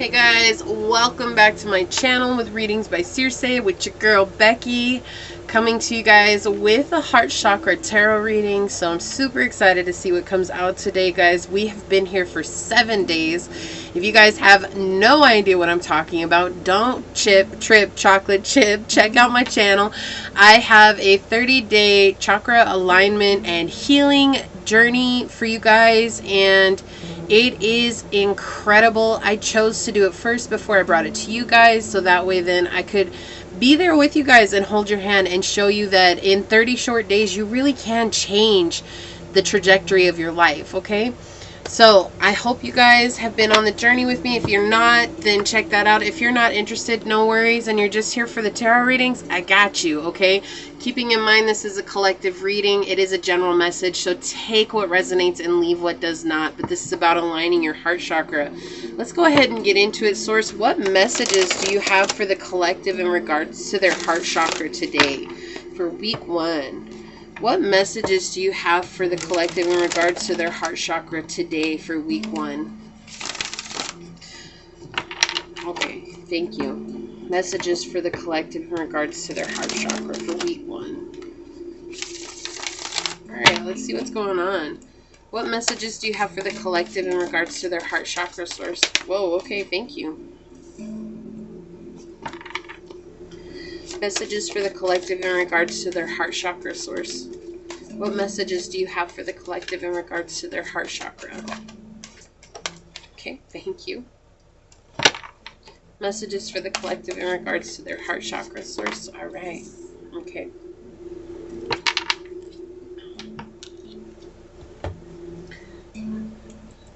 Hey guys, welcome back to my channel with Readings by Circe with your girl Becky, coming to you guys with a heart chakra tarot reading. So I'm super excited to see what comes out today, guys. We have been here for 7 days. If you guys have no idea what I'm talking about, don't trip chocolate chip, check out my channel. I have a 30-day chakra alignment and healing journey for you guys, and it is incredible. I chose to do it first before I brought it to you guys, so that way then I could be there with you guys and hold your hand and show you that in 30 short days you really can change the trajectory of your life, okay? So I hope you guys have been on the journey with me. If you're not, then check that out. If you're not interested, no worries, and you're just here for the tarot readings, I got you, okay? Keeping in mind this is a collective reading, it is a general message, so take what resonates and leave what does not. But this is about aligning your heart chakra. Let's go ahead and get into it. Source, what messages do you have for the collective in regards to their heart chakra today for week 1? What messages do you have for the collective in regards to their heart chakra today for week 1? Okay, thank you. Messages for the collective in regards to their heart chakra for week 1. Alright, let's see what's going on. What messages do you have for the collective in regards to their heart chakra, Source? Whoa, okay, thank you. Messages for the collective in regards to their heart chakra, Source. What messages do you have for the collective in regards to their heart chakra? Okay, thank you. Messages for the collective in regards to their heart chakra, Source. All right. Okay.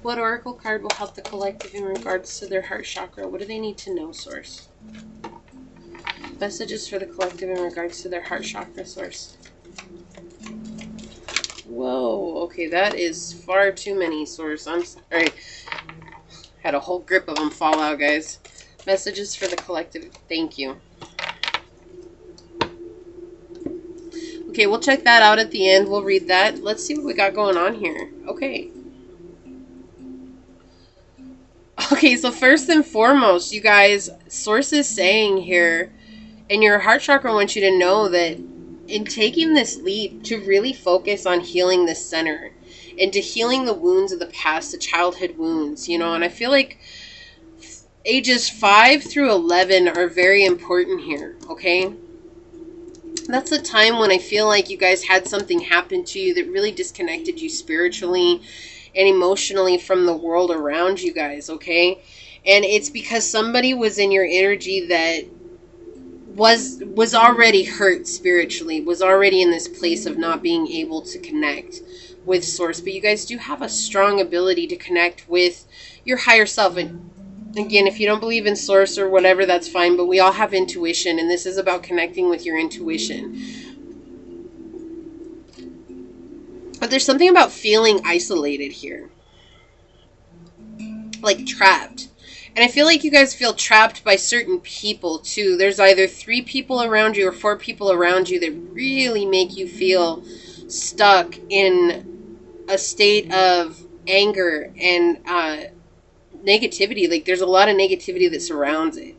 What oracle card will help the collective in regards to their heart chakra? What do they need to know, Source? Messages for the collective in regards to their heart chakra, Source. Whoa, okay, that is far too many, Source. I'm sorry. Had a whole grip of them fall out, guys. Messages for the collective. Thank you. Okay, we'll check that out at the end. We'll read that. Let's see what we got going on here. Okay. Okay, so first and foremost, you guys, Source is saying here, and your heart chakra wants you to know that in taking this leap to really focus on healing this center and to healing the wounds of the past, the childhood wounds, you know, and I feel like ages 5 through 11 are very important here, okay? That's a time when I feel like you guys had something happen to you that really disconnected you spiritually and emotionally from the world around you guys, okay? And it's because somebody was in your energy that was already hurt spiritually, was already in this place of not being able to connect with Source. But you guys do have a strong ability to connect with your higher self. And again, if you don't believe in Source or whatever, that's fine, but we all have intuition, and this is about connecting with your intuition. But there's something about feeling isolated here, like trapped. And I feel like you guys feel trapped by certain people too. There's either 3 people around you or 4 people around you that really make you feel stuck in a state of anger and negativity. Like there's a lot of negativity that surrounds it.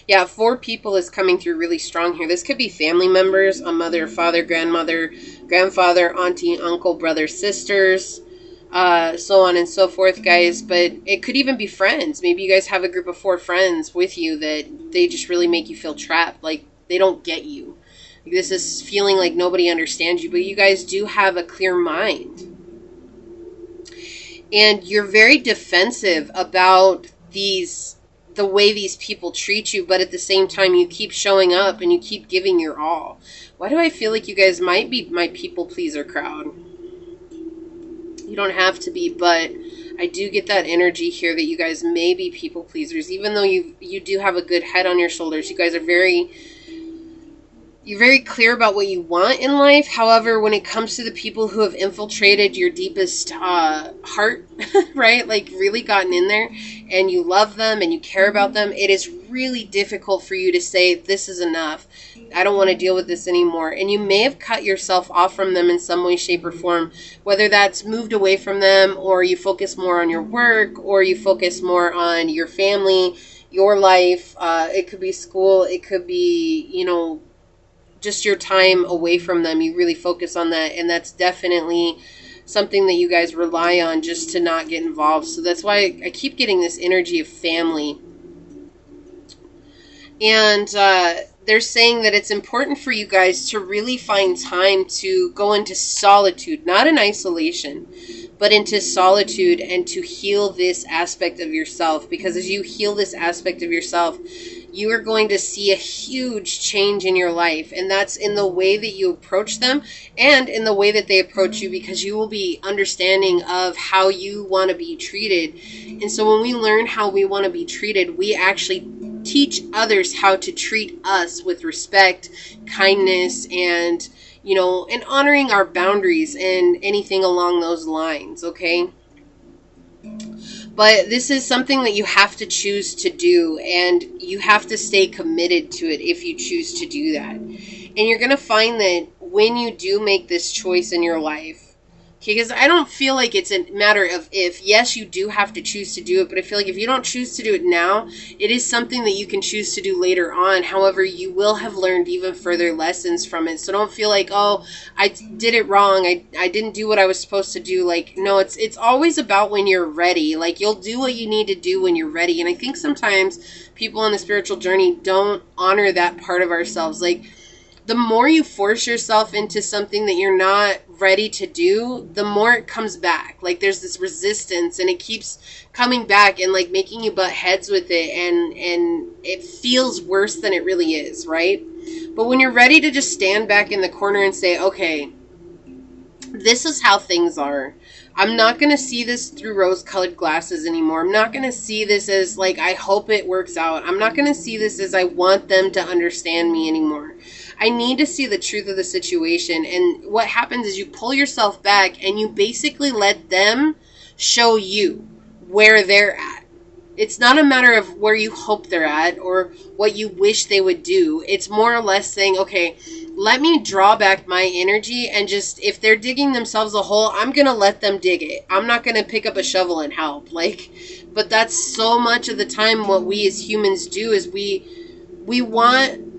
Yeah, 4 people is coming through really strong here. This could be family members, a mother, father, grandmother, grandfather, auntie, uncle, brother, sisters, so on and so forth, guys. But it could even be friends. Maybe you guys have a group of 4 friends with you that they just really make you feel trapped. Like they don't get you. Like, this is feeling like nobody understands you. But you guys do have a clear mind. And you're very defensive about the way these people treat you, but at the same time you keep showing up and you keep giving your all. Why do I feel like you guys might be my people pleaser crowd? You don't have to be, but I do get that energy here that you guys may be people pleasers. Even though you do have a good head on your shoulders, you guys are you're very clear about what you want in life. However, when it comes to the people who have infiltrated your deepest heart, right, like really gotten in there, and you love them and you care about them, it is really difficult for you to say, this is enough. I don't want to deal with this anymore. And you may have cut yourself off from them in some way, shape, or form, whether that's moved away from them, or you focus more on your work, or you focus more on your family, your life. It could be school. It could be, you know, just your time away from them. You really focus on that. And that's definitely something that you guys rely on just to not get involved. So that's why I keep getting this energy of family. And they're saying that it's important for you guys to really find time to go into solitude, not in isolation, but into solitude, and to heal this aspect of yourself. Because as you heal this aspect of yourself, you are going to see a huge change in your life. And that's in the way that you approach them and in the way that they approach you, because you will be understanding of how you want to be treated. And so when we learn how we want to be treated, we actually teach others how to treat us with respect, kindness, and, you know, and honoring our boundaries and anything along those lines, okay? But this is something that you have to choose to do, and you have to stay committed to it if you choose to do that. And you're going to find that when you do make this choice in your life, okay, because I don't feel like it's a matter of if. Yes, you do have to choose to do it, but I feel like if you don't choose to do it now, it is something that you can choose to do later on. However, you will have learned even further lessons from it. So don't feel like, oh, I did it wrong. I didn't do what I was supposed to do. Like, no, it's always about when you're ready. Like, you'll do what you need to do when you're ready. And I think sometimes people on the spiritual journey don't honor that part of ourselves. Like, the more you force yourself into something that you're not ready to do, the more it comes back. Like, there's this resistance, and it keeps coming back and like making you butt heads with it, and it feels worse than it really is, right? But when you're ready to just stand back in the corner and say, okay, this is how things are. I'm not going to see this through rose-colored glasses anymore. I'm not going to see this as like, I hope it works out. I'm not going to see this as I want them to understand me anymore. I need to see the truth of the situation. And what happens is you pull yourself back and you basically let them show you where they're at. It's not a matter of where you hope they're at or what you wish they would do. It's more or less saying, okay, let me draw back my energy, and just, if they're digging themselves a hole, I'm going to let them dig it. I'm not going to pick up a shovel and help. Like, but that's so much of the time what we as humans do is we want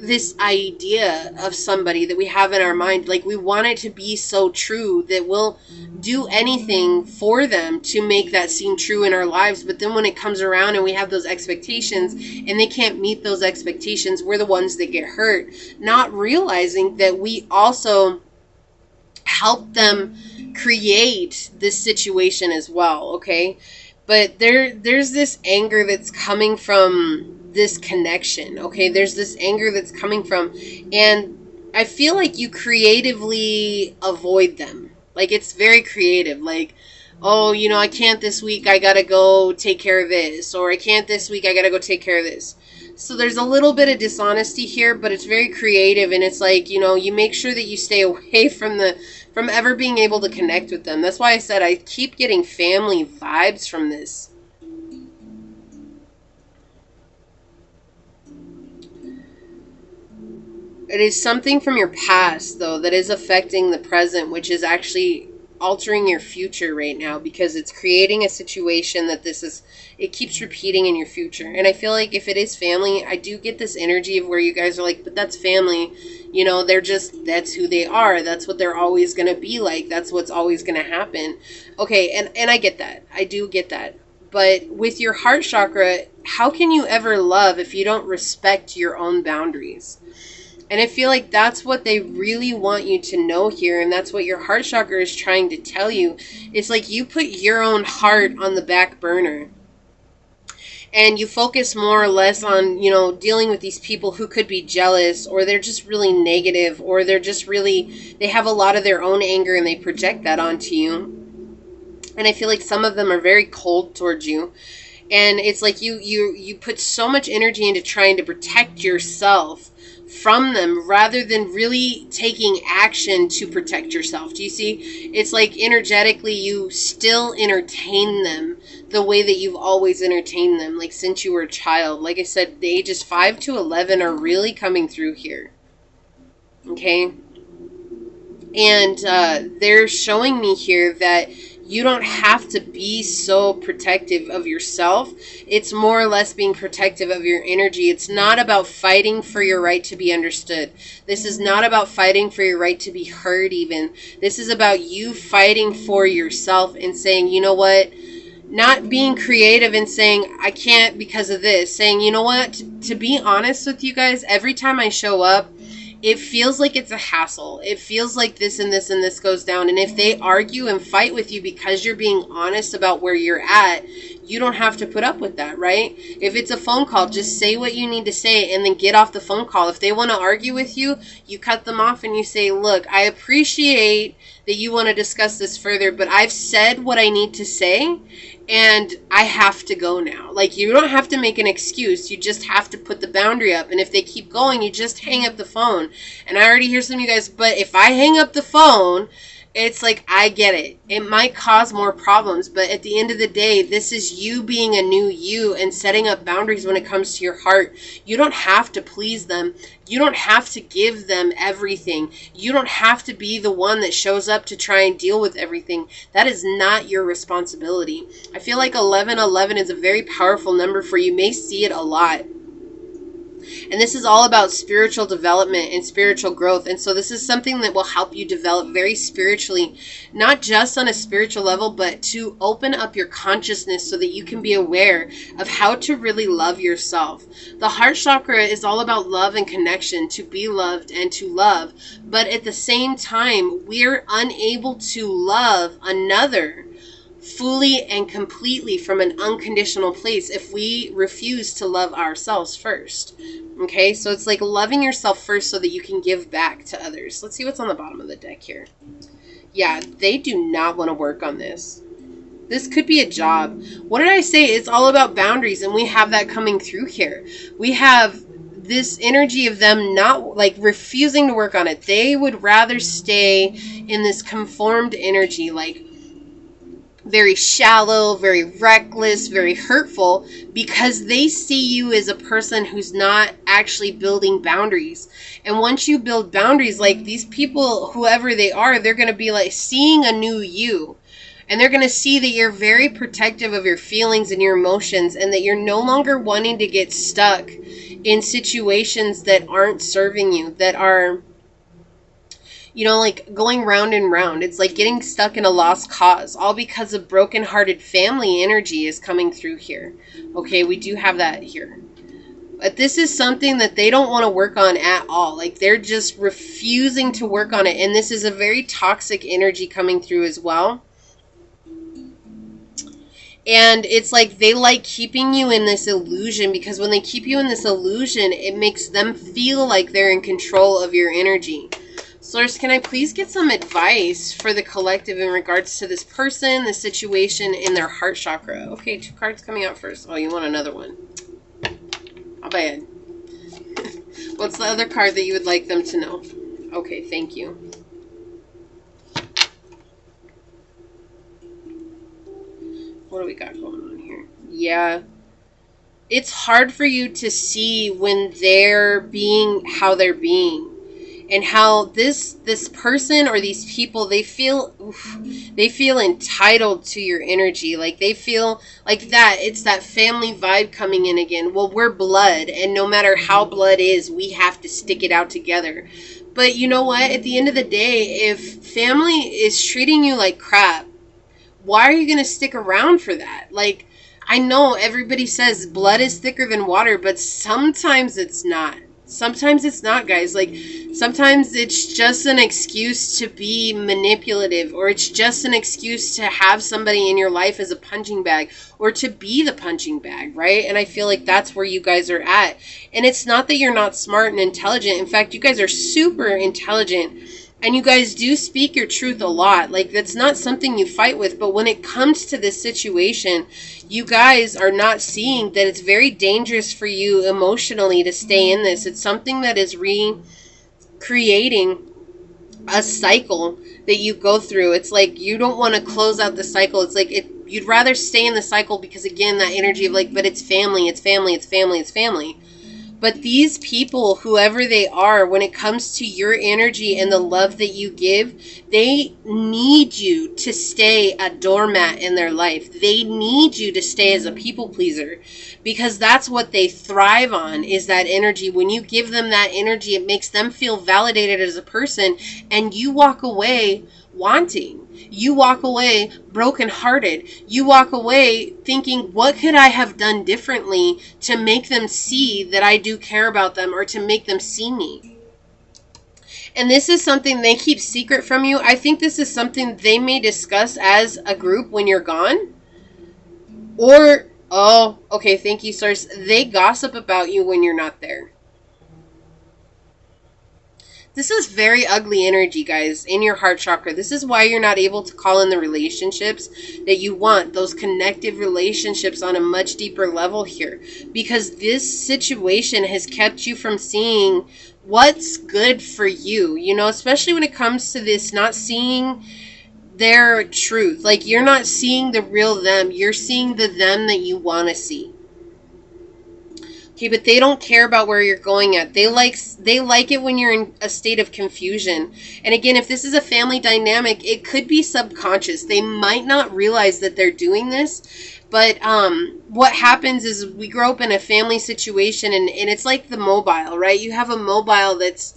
this idea of somebody that we have in our mind. Like, we want it to be so true that we'll do anything for them to make that seem true in our lives. But then when it comes around and we have those expectations and they can't meet those expectations, we're the ones that get hurt, not realizing that we also help them create this situation as well, okay? But there's this anger that's coming from this connection, okay? There's this anger that's coming from, and I feel like you creatively avoid them. Like, it's very creative. Like, oh, you know, I can't this week, I gotta go take care of this. Or I can't this week, I gotta go take care of this. So there's a little bit of dishonesty here, but it's very creative, and it's like, you know, you make sure that you stay away from ever being able to connect with them. That's why I said I keep getting family vibes from this. It is something from your past, though, that is affecting the present, which is actually altering your future right now, because it's creating a situation that it keeps repeating in your future. And I feel like if it is family, I do get this energy of where you guys are like, but that's family. You know, that's who they are. That's what they're always going to be like. That's what's always going to happen. Okay, and I get that. I do get that. But with your heart chakra, how can you ever love if you don't respect your own boundaries? And I feel like that's what they really want you to know here. And that's what your heart chakra is trying to tell you. It's like you put your own heart on the back burner. And you focus more or less on, you know, dealing with these people who could be jealous, or they're just really negative, or they have a lot of their own anger and they project that onto you. And I feel like some of them are very cold towards you. And it's like you put so much energy into trying to protect yourself from them rather than really taking action to protect yourself. Do you see? It's like energetically you still entertain them the way that you've always entertained them, like since you were a child. Like I said, the ages 5 to 11 are really coming through here. Okay? And they're showing me here that you don't have to be so protective of yourself. It's more or less being protective of your energy. It's not about fighting for your right to be understood. This is not about fighting for your right to be heard even. This is about you fighting for yourself and saying, you know what? Not being creative and saying, I can't because of this. Saying, you know what? To be honest with you guys, every time I show up, it feels like it's a hassle. It feels like this and this and this goes down. And if they argue and fight with you because you're being honest about where you're at, you don't have to put up with that, right? If it's a phone call, just say what you need to say and then get off the phone call. If they want to argue with you, you cut them off and you say, look, I appreciate that you want to discuss this further, but I've said what I need to say and I have to go now. Like, you don't have to make an excuse. You just have to put the boundary up. And if they keep going, you just hang up the phone. And I already hear some of you guys, but if I hang up the phone, it's like, I get it. It might cause more problems, but at the end of the day, this is you being a new you and setting up boundaries when it comes to your heart. You don't have to please them. You don't have to give them everything. You don't have to be the one that shows up to try and deal with everything. That is not your responsibility. I feel like 1111 is a very powerful number for you. You may see it a lot. And this is all about spiritual development and spiritual growth. And so this is something that will help you develop very spiritually, not just on a spiritual level, but to open up your consciousness so that you can be aware of how to really love yourself. The heart chakra is all about love and connection, to be loved and to love. But at the same time, we're unable to love another fully and completely from an unconditional place if we refuse to love ourselves first. Okay, so it's like loving yourself first so that you can give back to others. Let's see what's on the bottom of the deck here. Yeah, they do not want to work on this. This could be a job. What did I say? It's all about boundaries, and we have that coming through here. We have this energy of them not, like, refusing to work on it. They would rather stay in this conformed energy, like very shallow, very reckless, very hurtful, because they see you as a person who's not actually building boundaries. And once you build boundaries, like, these people, whoever they are, they're going to be like seeing a new you. And they're going to see that you're very protective of your feelings and your emotions, and that you're no longer wanting to get stuck in situations that aren't serving you, that are, you know, like going round and round. It's like getting stuck in a lost cause, all because of broken-hearted family energy is coming through here. Okay, we do have that here. But this is something that they don't want to work on at all. Like, they're just refusing to work on it. And this is a very toxic energy coming through as well. And it's like they like keeping you in this illusion, because when they keep you in this illusion, it makes them feel like they're in control of your energy. Source, can I please get some advice for the collective in regards to this person, the situation, and their heart chakra? Okay, 2 cards coming out first. Oh, you want another one? How bad? What's the other card that you would like them to know? Okay, thank you. What do we got going on here? Yeah. It's hard for you to see when they're being how they're being. And how this person or these people, they feel entitled to your energy. Like, they feel like that. It's that family vibe coming in again. Well, we're blood, and no matter how blood is, we have to stick it out together. But you know what? At the end of the day, if family is treating you like crap, why are you going to stick around for that? Like, I know everybody says blood is thicker than water, but sometimes it's not. Sometimes it's not, guys. Like, sometimes it's just an excuse to be manipulative, or it's just an excuse to have somebody in your life as a punching bag, or to be the punching bag, right? And I feel like that's where you guys are at. And it's not that you're not smart and intelligent. In fact, you guys are super intelligent. And you guys do speak your truth a lot. Like, that's not something you fight with. But when it comes to this situation, you guys are not seeing that it's very dangerous for you emotionally to stay in this. It's something that is recreating a cycle that you go through. It's like you don't want to close out the cycle. It's like you'd rather stay in the cycle because, again, that energy of like, but it's family, it's family, it's family, it's family. But these people, whoever they are, when it comes to your energy and the love that you give, they need you to stay a doormat in their life. They need you to stay as a people pleaser, because that's what they thrive on, is that energy. When you give them that energy, it makes them feel validated as a person, and you walk away wanting. You walk away brokenhearted. You walk away thinking, what could I have done differently to make them see that I do care about them, or to make them see me? And this is something they keep secret from you. I think this is something they may discuss as a group when you're gone. Or, oh, okay, thank you, Source. They gossip about you when you're not there. This is very ugly energy, guys, in your heart chakra. This is why you're not able to call in the relationships that you want, those connective relationships on a much deeper level here. Because this situation has kept you from seeing what's good for you, you know, especially when it comes to this, not seeing their truth. Like, you're not seeing the real them. You're seeing the them that you want to see. Okay, but they don't care about where you're going at. They like it when you're in a state of confusion. And again, if this is a family dynamic, it could be subconscious. They might not realize that they're doing this. But what happens is we grow up in a family situation, and it's like the mobile, right? You have a mobile that's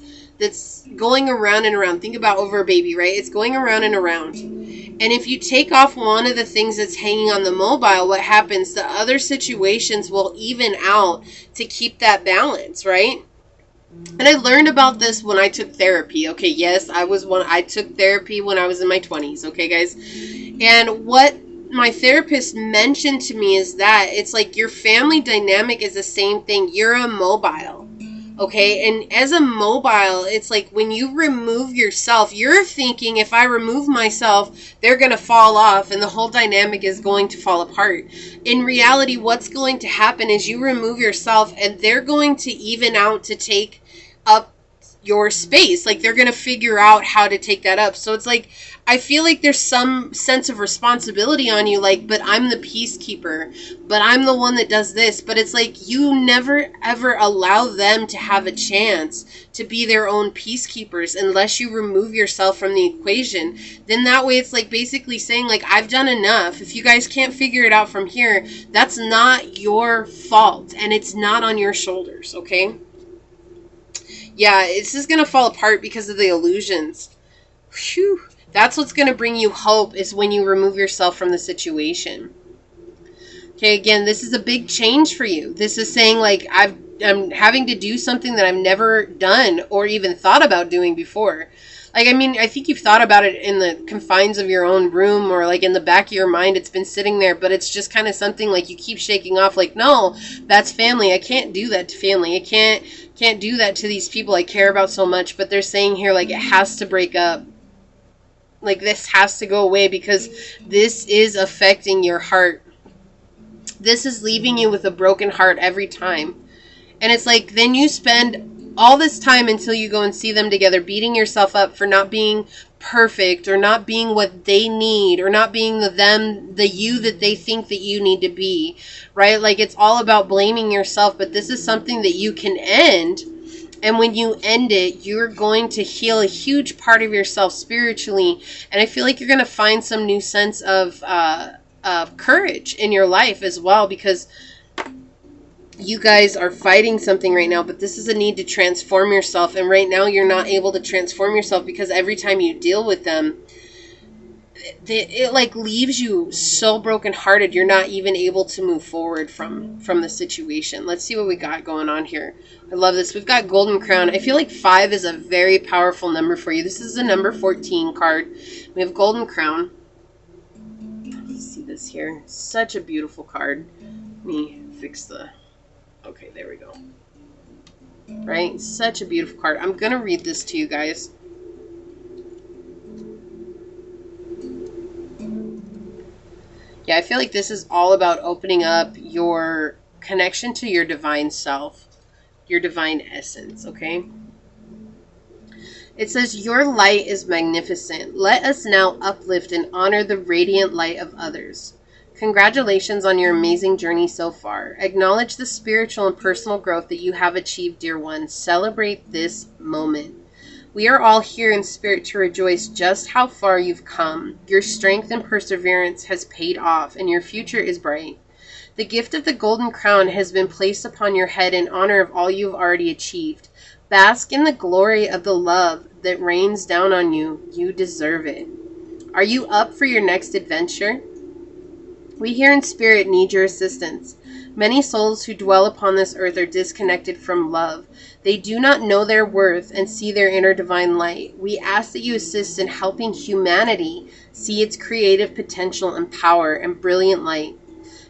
going around and around. Think about over a baby, right? It's going around and around. And if you take off one of the things that's hanging on the mobile, what happens? The other situations will even out to keep that balance, right? And I learned about this when I took therapy. Okay, yes, I took therapy when I was in my 20s, okay, guys? And what my therapist mentioned to me is that it's like your family dynamic is the same thing. You're a mobile. Okay, and as a mobile, it's like when you remove yourself, you're thinking, if I remove myself, they're going to fall off and the whole dynamic is going to fall apart. In reality, what's going to happen is you remove yourself and they're going to even out to take up your space. Like, they're going to figure out how to take that up. So it's like, I feel like there's some sense of responsibility on you, like, but I'm the peacekeeper, but I'm the one that does this. But it's like, you never ever allow them to have a chance to be their own peacekeepers unless you remove yourself from the equation. Then that way it's like basically saying, like, I've done enough. If you guys can't figure it out from here, that's not your fault and it's not on your shoulders, okay? Yeah, this is going to fall apart because of the illusions. Whew. That's what's going to bring you hope, is when you remove yourself from the situation. Okay, again, this is a big change for you. This is saying, like, I'm having to do something that I've never done or even thought about doing before. Like, I mean, I think you've thought about it in the confines of your own room, or like in the back of your mind, it's been sitting there, but it's just kind of something like you keep shaking off, like, no, that's family. I can't do that to family. I can't do that to these people I care about so much. But they're saying here, like, it has to break up. Like, this has to go away because this is affecting your heart. This is leaving you with a broken heart every time. And it's like, then you spend all this time until you go and see them together, beating yourself up for not being perfect, or not being what they need, or not being the you that they think that you need to be, right? Like, it's all about blaming yourself, but this is something that you can end. And when you end it, you're going to heal a huge part of yourself spiritually. And I feel like you're going to find some new sense of courage in your life as well, because you guys are fighting something right now, but this is a need to transform yourself. And right now you're not able to transform yourself because every time you deal with them, it like leaves you so brokenhearted. You're not even able to move forward from the situation. Let's see what we got going on here. I love this. We've got Golden Crown. I feel like 5 is a very powerful number for you. This is the number 14 card. We have Golden Crown. Let's see this here. Such a beautiful card. Let me fix the... Okay, there we go. Right? Such a beautiful card. I'm going to read this to you guys. Yeah, I feel like this is all about opening up your connection to your divine self, your divine essence, okay? It says, your light is magnificent. Let us now uplift and honor the radiant light of others. Congratulations on your amazing journey so far. Acknowledge the spiritual and personal growth that you have achieved, dear one. Celebrate this moment. We are all here in spirit to rejoice just how far you've come. Your strength and perseverance has paid off, and your future is bright. The gift of the golden crown has been placed upon your head in honor of all you've already achieved. Bask in the glory of the love that rains down on you. You deserve it. Are you up for your next adventure? We here in spirit need your assistance. Many souls who dwell upon this earth are disconnected from love. They do not know their worth and see their inner divine light. We ask that you assist in helping humanity see its creative potential and power and brilliant light.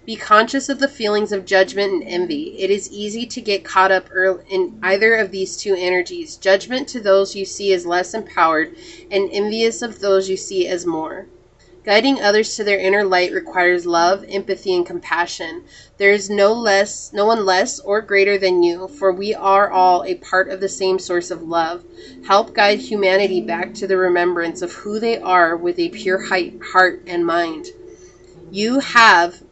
Be conscious of the feelings of judgment and envy. It is easy to get caught up in either of these two energies. Judgment to those you see as less empowered, and envious of those you see as more. Guiding others to their inner light requires love, empathy, and compassion. There is no one less or greater than you, for we are all a part of the same source of love. Help guide humanity back to the remembrance of who they are with a pure heart and mind. You have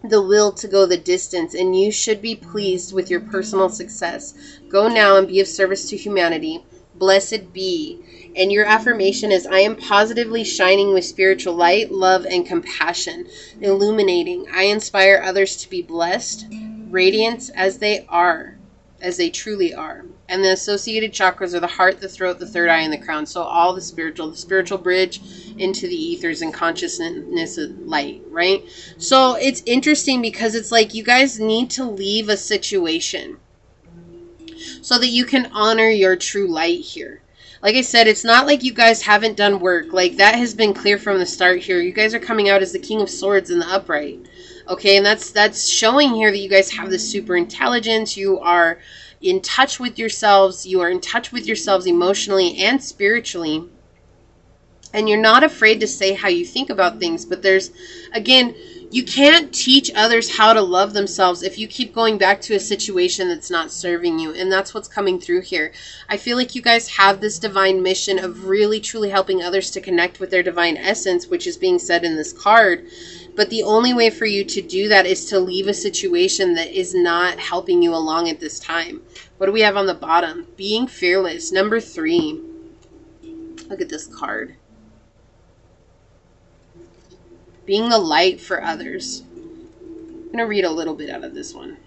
the will to go the distance, and you should be pleased with your personal success. Go now and be of service to humanity. Blessed be. And your affirmation is, I am positively shining with spiritual light, love, and compassion, illuminating. I inspire others to be blessed, radiant as they are, as they truly are. And the associated chakras are the heart, the throat, the third eye, and the crown. So all the spiritual bridge into the ethers and consciousness of light, right? So it's interesting because it's like you guys need to leave a situation so that you can honor your true light here. Like I said, it's not like you guys haven't done work. Like, that has been clear from the start here. You guys are coming out as the King of Swords in the upright. Okay, and that's showing here that you guys have this super intelligence. You are in touch with yourselves. You are in touch with yourselves emotionally and spiritually. And you're not afraid to say how you think about things. But there's, again, you can't teach others how to love themselves if you keep going back to a situation that's not serving you. And that's what's coming through here. I feel like you guys have this divine mission of really, truly helping others to connect with their divine essence, which is being said in this card. But the only way for you to do that is to leave a situation that is not helping you along at this time. What do we have on the bottom? Being fearless. Number 3. Look at this card. Being the light for others. I'm going to read a little bit out of this one.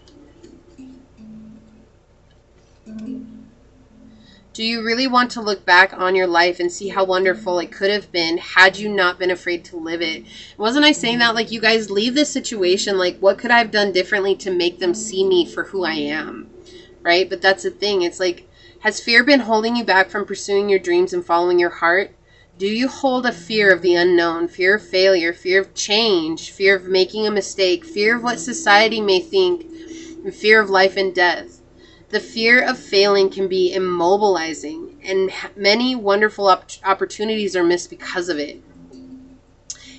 Do you really want to look back on your life and see how wonderful it could have been had you not been afraid to live it? Wasn't I saying that? Like, you guys leave this situation, like, what could I have done differently to make them see me for who I am? Right? But that's the thing. It's like, has fear been holding you back from pursuing your dreams and following your heart? Do you hold a fear of the unknown, fear of failure, fear of change, fear of making a mistake, fear of what society may think, and fear of life and death? The fear of failing can be immobilizing, and many wonderful opportunities are missed because of it.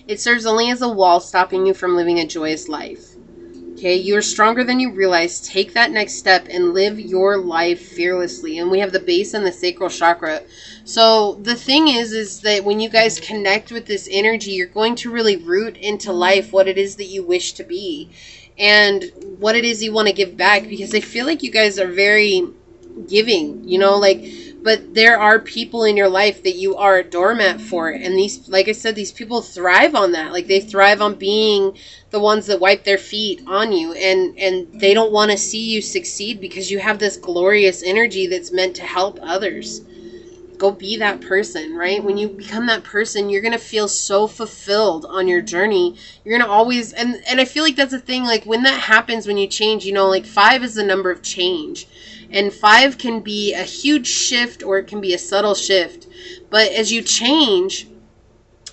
It serves only as a wall stopping you from living a joyous life. Okay, you're stronger than you realize. Take that next step and live your life fearlessly. And we have the base and the sacral chakra. So the thing is that when you guys connect with this energy, you're going to really root into life what it is that you wish to be and what it is you want to give back. Because I feel like you guys are very giving, you know, like, but there are people in your life that you are a doormat for. And these, like I said, these people thrive on that. Like, they thrive on being the ones that wipe their feet on you. And they don't want to see you succeed because you have this glorious energy that's meant to help others. Go be that person, right? When you become that person, you're going to feel so fulfilled on your journey. You're going to always, and I feel like that's a thing, like when that happens, when you change, you know, like 5 is the number of change. And 5 can be a huge shift or it can be a subtle shift. But as you change,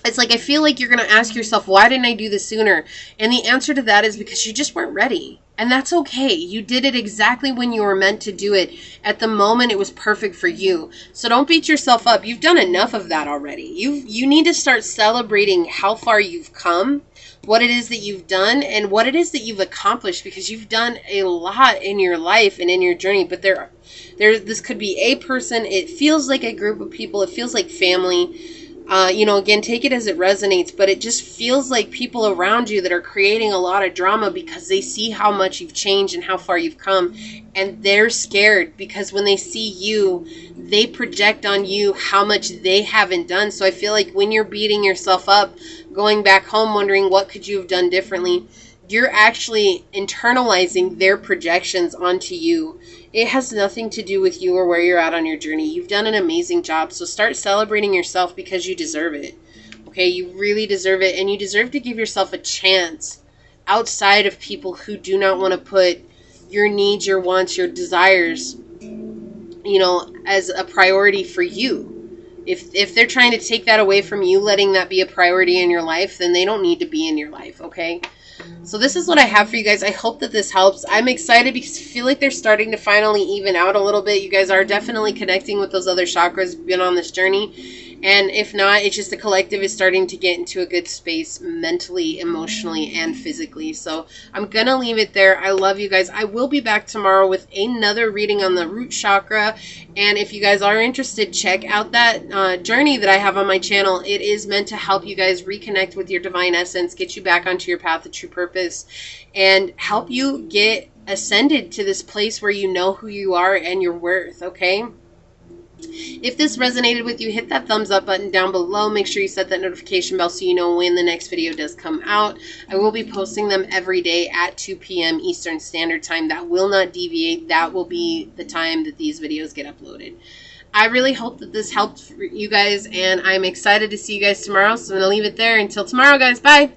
It's like, I feel like you're going to ask yourself, why didn't I do this sooner? And the answer to that is because you just weren't ready. And that's okay. You did it exactly when you were meant to do it. At the moment, it was perfect for you. So don't beat yourself up. You've done enough of that already. You need to start celebrating how far you've come, what it is that you've done, and what it is that you've accomplished, because you've done a lot in your life and in your journey. But this could be a person. It feels like a group of people. It feels like family. Again, take it as it resonates, but it just feels like people around you that are creating a lot of drama because they see how much you've changed and how far you've come. And they're scared because when they see you, they project on you how much they haven't done. So I feel like when you're beating yourself up, going back home, wondering what could you have done differently, you're actually internalizing their projections onto you. It has nothing to do with you or where you're at on your journey. You've done an amazing job. So start celebrating yourself because you deserve it. Okay, you really deserve it. And you deserve to give yourself a chance outside of people who do not want to put your needs, your wants, your desires, as a priority for you. If they're trying to take that away from you, letting that be a priority in your life, then they don't need to be in your life, okay? So this is what I have for you guys. I hope that this helps. I'm excited because I feel like they're starting to finally even out a little bit. You guys are definitely connecting with those other chakras, been on this journey. And if not, it's just the collective is starting to get into a good space mentally, emotionally, and physically. So I'm going to leave it there. I love you guys. I will be back tomorrow with another reading on the root chakra. And if you guys are interested, check out that journey that I have on my channel. It is meant to help you guys reconnect with your divine essence, get you back onto your path of true purpose, and help you get ascended to this place where you know who you are and your worth, okay? If this resonated with you, hit that thumbs up button down below. Make sure you set that notification bell so you know when the next video does come out. I will be posting them every day at 2 p.m. Eastern Standard Time. That will not deviate. That will be the time that these videos get uploaded. I really hope that this helped for you guys, and I'm excited to see you guys tomorrow. So I'm going to leave it there. Until tomorrow, guys. Bye.